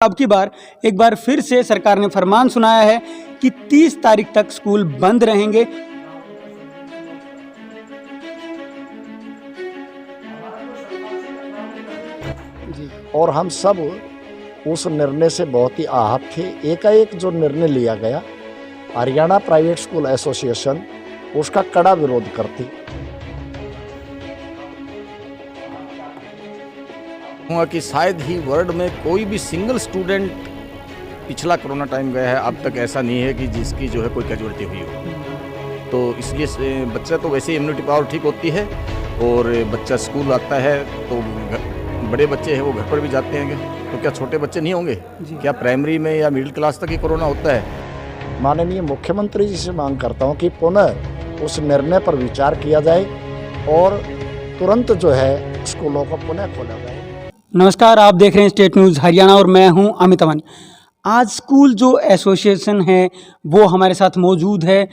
अब की बार एक बार फिर से सरकार ने फरमान सुनाया है कि 30 तारीख तक स्कूल बंद रहेंगे। और हम सब उस निर्णय से बहुत ही आहत थे। एकाएक जो निर्णय लिया गया, हरियाणा प्राइवेट स्कूल एसोसिएशन उसका कड़ा विरोध करती। हुआ कि शायद ही वर्ल्ड में कोई भी सिंगल स्टूडेंट पिछला कोरोना टाइम गया है, अब तक ऐसा नहीं है कि जिसकी जो है कोई कैजुअलिटी हुई हो। तो इसलिए बच्चा तो वैसे ही इम्यूनिटी पावर ठीक होती है और बच्चा स्कूल आता है तो बड़े बच्चे हैं वो घर पर भी जाते हैं। तो क्या छोटे बच्चे नहीं होंगे? क्या प्राइमरी में या मिडिल क्लास तक ही कोरोना होता है? माननीय मुख्यमंत्री जी से मांग करता हूं कि पुनः उस निर्णय पर विचार किया जाए और तुरंत जो है स्कूलों को पुनः खोला जाए। नमस्कार, आप देख रहे हैं स्टेट न्यूज़ हरियाणा और मैं हूं अमित अमान। आज स्कूल जो एसोसिएशन है वो हमारे साथ मौजूद है।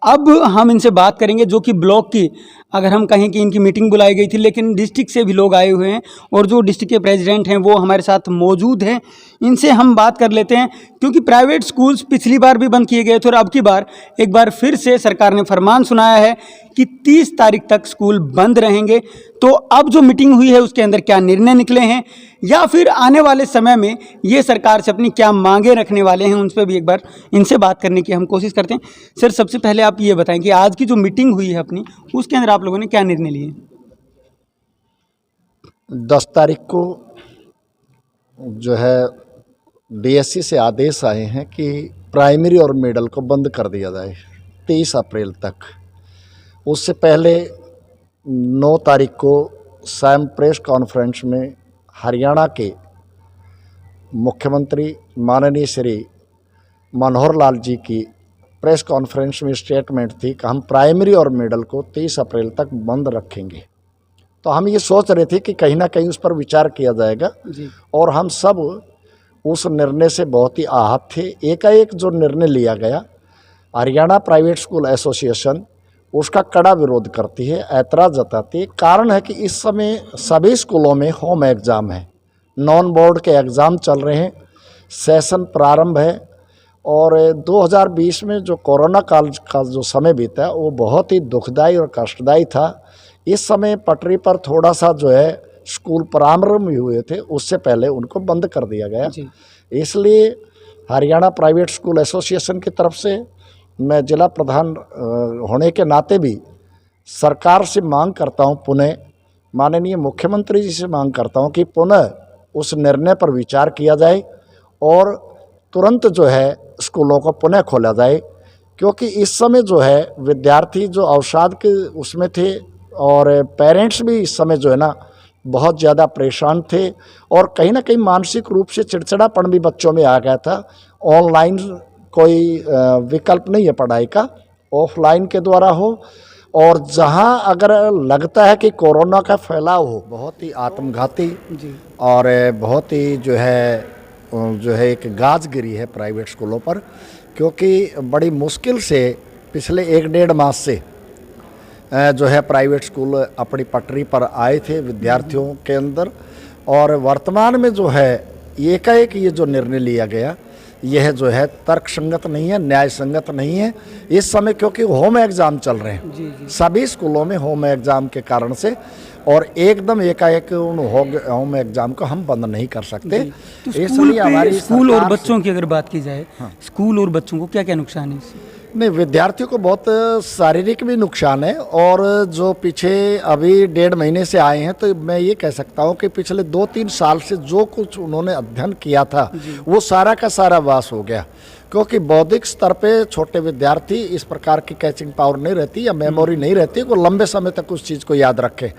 अब हम इनसे बात करेंगे जो कि ब्लॉक की, अगर हम कहें कि इनकी मीटिंग बुलाई गई थी, लेकिन डिस्ट्रिक्ट से भी लोग आए हुए हैं और जो डिस्ट्रिक्ट के प्रेसिडेंट हैं वो हमारे साथ मौजूद हैं। इनसे हम बात कर लेते हैं, क्योंकि प्राइवेट स्कूल्स पिछली बार भी बंद किए गए थे और अब की बार एक बार फिर से सरकार ने फरमान सुनाया है कि 30 तारीख तक स्कूल बंद रहेंगे। तो अब जो मीटिंग हुई है उसके अंदर क्या निर्णय निकले हैं या फिर आने वाले समय में ये सरकार से अपनी क्या मांगे रखने वाले हैं, उन पर भी एक बार इनसे बात करने की हम कोशिश करते हैं। सर, सबसे पहले आप ये बताएं कि आज की जो मीटिंग हुई है अपनी, उसके अंदर आप लोगों ने क्या निर्णय लिए? 10 तारीख को जो है डीएससी से आदेश आए हैं कि प्राइमरी और मिडिल को बंद कर दिया जाए 23 अप्रैल तक। उससे पहले 9 तारीख को शाम प्रेस कॉन्फ्रेंस में हरियाणा के मुख्यमंत्री माननीय श्री मनोहर लाल जी की प्रेस कॉन्फ्रेंस में स्टेटमेंट थी कि हम प्राइमरी और मिडिल को 23 अप्रैल तक बंद रखेंगे। तो हम ये सोच रहे थे कि कहीं ना कहीं उस पर विचार किया जाएगा जी। और हम सब उस निर्णय से बहुत ही आहत थे। एकाएक जो निर्णय लिया गया, हरियाणा प्राइवेट स्कूल एसोसिएशन उसका कड़ा विरोध करती है, ऐतराज़ जताती है। कारण है कि इस समय सभी स्कूलों में होम एग्ज़ाम है, नॉन बोर्ड के एग्ज़ाम चल रहे हैं, सेशन प्रारंभ है। और 2020 में जो कोरोना काल का जो समय बीता वो बहुत ही दुखदायी और कष्टदायी था। इस समय पटरी पर थोड़ा सा जो है स्कूल प्रारंभ हुए थे, उससे पहले उनको बंद कर दिया गया। इसलिए हरियाणा प्राइवेट स्कूल एसोसिएशन की तरफ से मैं जिला प्रधान होने के नाते भी सरकार से मांग करता हूं, पुनः माननीय मुख्यमंत्री जी से मांग करता हूं कि पुनः उस निर्णय पर विचार किया जाए और तुरंत जो है स्कूलों को पुनः खोला जाए। क्योंकि इस समय जो है विद्यार्थी जो अवसाद के उसमें थे और पेरेंट्स भी इस समय जो है ना बहुत ज़्यादा परेशान थे और कहीं ना कहीं मानसिक रूप से चिड़चिड़ापन भी बच्चों में आ गया था। ऑनलाइन कोई विकल्प नहीं है पढ़ाई का, ऑफलाइन के द्वारा हो। और जहां अगर लगता है कि कोरोना का फैलाव हो, बहुत ही आत्मघाती और बहुत ही जो है एक गाज गिरी है प्राइवेट स्कूलों पर। क्योंकि बड़ी मुश्किल से पिछले 1-1.5 मास से जो है प्राइवेट स्कूल अपनी पटरी पर आए थे विद्यार्थियों के अंदर। और वर्तमान में जो है एकाएक ये जो निर्णय लिया गया, यह जो है तर्कसंगत नहीं है, न्याय संगत नहीं है इस समय। क्योंकि होम एग्ज़ाम चल रहे हैं सभी स्कूलों में होम एग्ज़ाम के कारण से, और एकदम एकाएक उन होम एग्ज़ाम को हम बंद नहीं कर सकते। तो इसलिए हमारी स्कूल और बच्चों की अगर बात की जाए, स्कूल और बच्चों को क्या क्या नुकसान है इससे? नहीं, विद्यार्थियों को बहुत शारीरिक भी नुकसान है। और जो पीछे अभी 1.5 महीने से आए हैं, तो मैं ये कह सकता हूँ कि पिछले 2-3 साल से जो कुछ उन्होंने अध्ययन किया था वो सारा का सारा वास हो गया। क्योंकि बौद्धिक स्तर पे छोटे विद्यार्थी इस प्रकार की कैचिंग पावर नहीं रहती या मेमोरी नहीं रहती को लंबे समय तक उस चीज़ को याद रखे।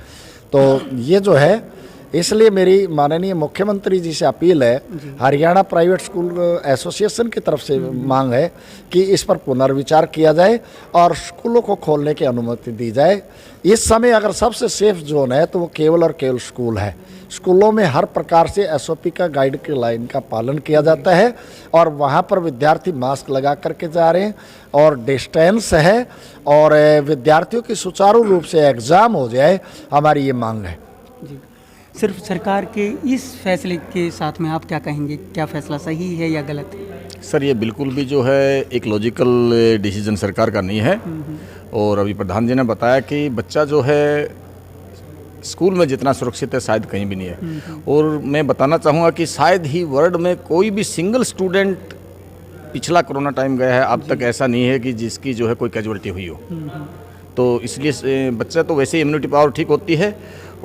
तो ये जो है, इसलिए मेरी माननीय मुख्यमंत्री जी से अपील है, हरियाणा प्राइवेट स्कूल एसोसिएशन की तरफ से मांग है कि इस पर पुनर्विचार किया जाए और स्कूलों को खोलने की अनुमति दी जाए। इस समय अगर सबसे सेफ जोन है तो वो केवल और केवल स्कूल है। स्कूलों में हर प्रकार से एसओपी का गाइड की लाइन का पालन किया जाता है और वहाँ पर विद्यार्थी मास्क लगा करके जा रहे हैं और डिस्टेंस है और विद्यार्थियों की सुचारू रूप से एग्ज़ाम हो जाए, हमारी ये मांग है। सिर्फ सरकार के इस फैसले के साथ में आप क्या कहेंगे, क्या फैसला सही है या गलत है? सर ये बिल्कुल भी जो है एक लॉजिकल डिसीजन सरकार का नहीं है। और अभी प्रधान जी ने बताया कि बच्चा जो है स्कूल में जितना सुरक्षित है शायद कहीं भी नहीं है। और मैं बताना चाहूँगा कि शायद ही वर्ल्ड में कोई भी सिंगल स्टूडेंट पिछला कोरोना टाइम गया है अब तक ऐसा नहीं है कि जिसकी जो है कोई कैजुअलिटी हुई हो। तो इसलिए बच्चा तो वैसे ही इम्यूनिटी पावर ठीक होती है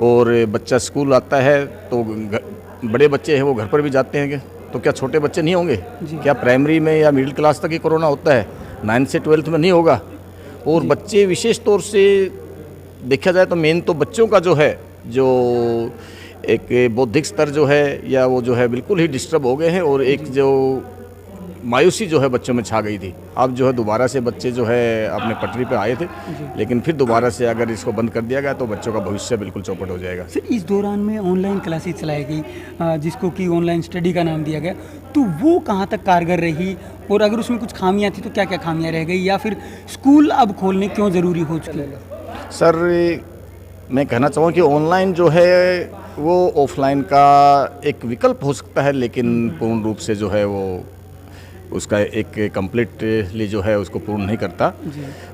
और बच्चा स्कूल आता है तो बड़े बच्चे हैं वो घर पर भी जाते हैं, तो क्या छोटे बच्चे नहीं होंगे? क्या प्राइमरी में या मिडिल क्लास तक ही कोरोना होता है, 9 से 12 में नहीं होगा? और बच्चे विशेष तौर से देखा जाए तो मेन तो बच्चों का जो है जो एक बौद्धिक स्तर जो है या वो जो है बिल्कुल ही डिस्टर्ब हो गए हैं और एक जो मायूसी जो है बच्चों में छा गई थी। अब जो है दोबारा से बच्चे जो है अपने पटरी पे आए थे, लेकिन फिर दोबारा से अगर इसको बंद कर दिया गया तो बच्चों का भविष्य बिल्कुल चौपट हो जाएगा। सर इस दौरान में ऑनलाइन क्लासेस चलाई गई जिसको कि ऑनलाइन स्टडी का नाम दिया गया, तो वो कहाँ तक कारगर रही और अगर उसमें कुछ खामियां थी तो क्या क्या खामियां रह गई या फिर स्कूल अब खोलने क्यों ज़रूरी हो चुके हैं? सर मैं कहना चाहूँगा कि ऑनलाइन जो है वो ऑफलाइन का एक विकल्प हो सकता है, लेकिन पूर्ण रूप से जो है वो उसका एक कंप्लीटली जो है उसको पूर्ण नहीं करता।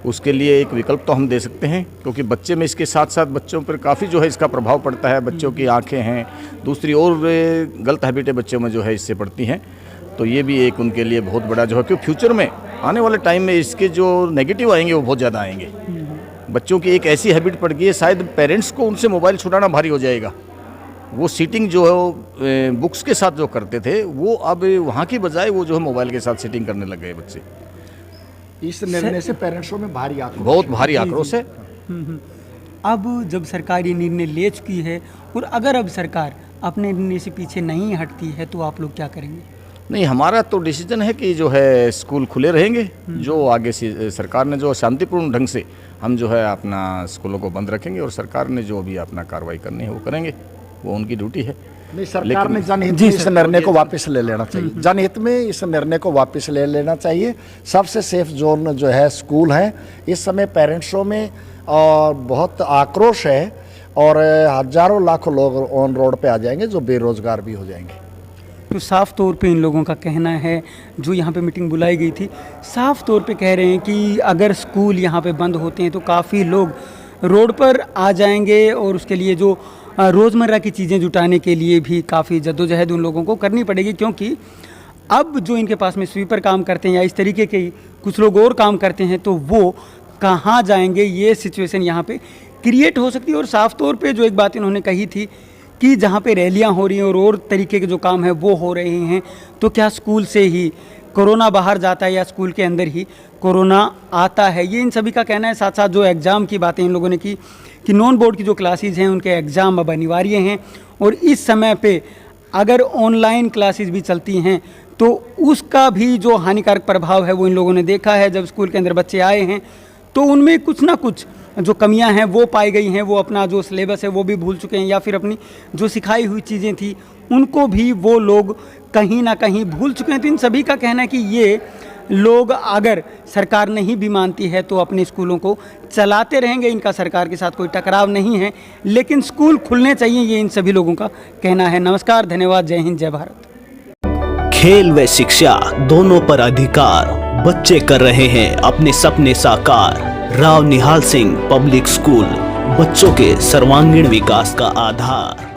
उसके लिए एक विकल्प तो हम दे सकते हैं, क्योंकि बच्चे में इसके साथ साथ बच्चों पर काफ़ी जो है इसका प्रभाव पड़ता है। बच्चों की आंखें हैं, दूसरी और गलत हैबिटें बच्चों में जो है इससे पड़ती हैं, तो ये भी एक उनके लिए बहुत बड़ा जो है, क्योंकि फ्यूचर में आने वाले टाइम में इसके जो नेगेटिव आएंगे वो बहुत ज़्यादा आएंगे। बच्चों की एक ऐसी हैबिट पड़ गई है, शायद पेरेंट्स को उनसे मोबाइल छुड़ाना भारी हो जाएगा। वो सीटिंग जो है बुक्स के साथ जो करते थे वो अब वहाँ की बजाय वो जो है मोबाइल के साथ सीटिंग करने लग गए बच्चे। इस निर्णय से पेरेंट्सों में भारी आक्रोश, बहुत भारी आक्रोश है। अब जब सरकार ये निर्णय ले चुकी है और अगर अब सरकार अपने निर्णय से पीछे नहीं हटती है तो आप लोग क्या करेंगे? नहीं, हमारा तो डिसीजन है कि जो है स्कूल खुले रहेंगे। जो आगे से सरकार ने जो शांतिपूर्ण ढंग से हम जो है अपना स्कूलों को बंद रखेंगे और सरकार ने जो भी अपना कार्रवाई करनी है वो करेंगे, वो उनकी ड्यूटी है। नहीं, सरकार ने जनहित में इस निर्णय को वापस ले लेना चाहिए। जनहित में इस निर्णय को वापस ले लेना चाहिए। सबसे सेफ जोन जो है स्कूल है। इस समय पेरेंट्सों में और बहुत आक्रोश है और हजारों लाखों लोग ऑन रोड पे आ जाएंगे जो बेरोजगार भी हो जाएंगे। तो साफ तौर पे इन लोगों का कहना है, जो यहाँ पे मीटिंग बुलाई गई थी, साफ तौर पे कह रहे हैं कि अगर स्कूल यहाँ पे बंद होते हैं तो काफ़ी लोग रोड पर आ जाएंगे और उसके लिए जो रोज़मर्रा की चीज़ें जुटाने के लिए भी काफ़ी जद्दोजहद उन लोगों को करनी पड़ेगी, क्योंकि अब जो इनके पास में स्वीपर काम करते हैं या इस तरीके के कुछ लोग और काम करते हैं तो वो कहाँ जाएंगे, ये सिचुएशन यहाँ पे क्रिएट हो सकती है। और साफ तौर पे जो एक बात इन्होंने कही थी कि जहाँ पे रैलियाँ हो रही हैं और तरीके के जो काम है वो हो रहे हैं, तो क्या स्कूल से ही कोरोना बाहर जाता है या स्कूल के अंदर ही कोरोना आता है, ये इन सभी का कहना है। साथ साथ जो एग्ज़ाम की बातें इन लोगों ने की कि नॉन बोर्ड की जो क्लासेस हैं उनके एग्ज़ाम अब अनिवार्य हैं और इस समय पे अगर ऑनलाइन क्लासेस भी चलती हैं तो उसका भी जो हानिकारक प्रभाव है वो इन लोगों ने देखा है। जब स्कूल के अंदर बच्चे आए हैं तो उनमें कुछ ना कुछ जो कमियां हैं वो पाई गई हैं। वो अपना जो सिलेबस है वो भी भूल चुके हैं या फिर अपनी जो सिखाई हुई चीज़ें थी उनको भी वो लोग कहीं ना कहीं भूल चुके हैं। तो इन सभी का कहना है कि ये लोग अगर सरकार नहीं भी मानती है तो अपने स्कूलों को चलाते रहेंगे, इनका सरकार के साथ कोई टकराव नहीं है, लेकिन स्कूल खुलने चाहिए, ये इन सभी लोगों का कहना है। नमस्कार, धन्यवाद, जय हिंद, जय भारत। खेल व शिक्षा दोनों पर अधिकार, बच्चे कर रहे हैं अपने सपने साकार। राव निहाल सिंह पब्लिक स्कूल, बच्चों के सर्वांगीण विकास का आधार।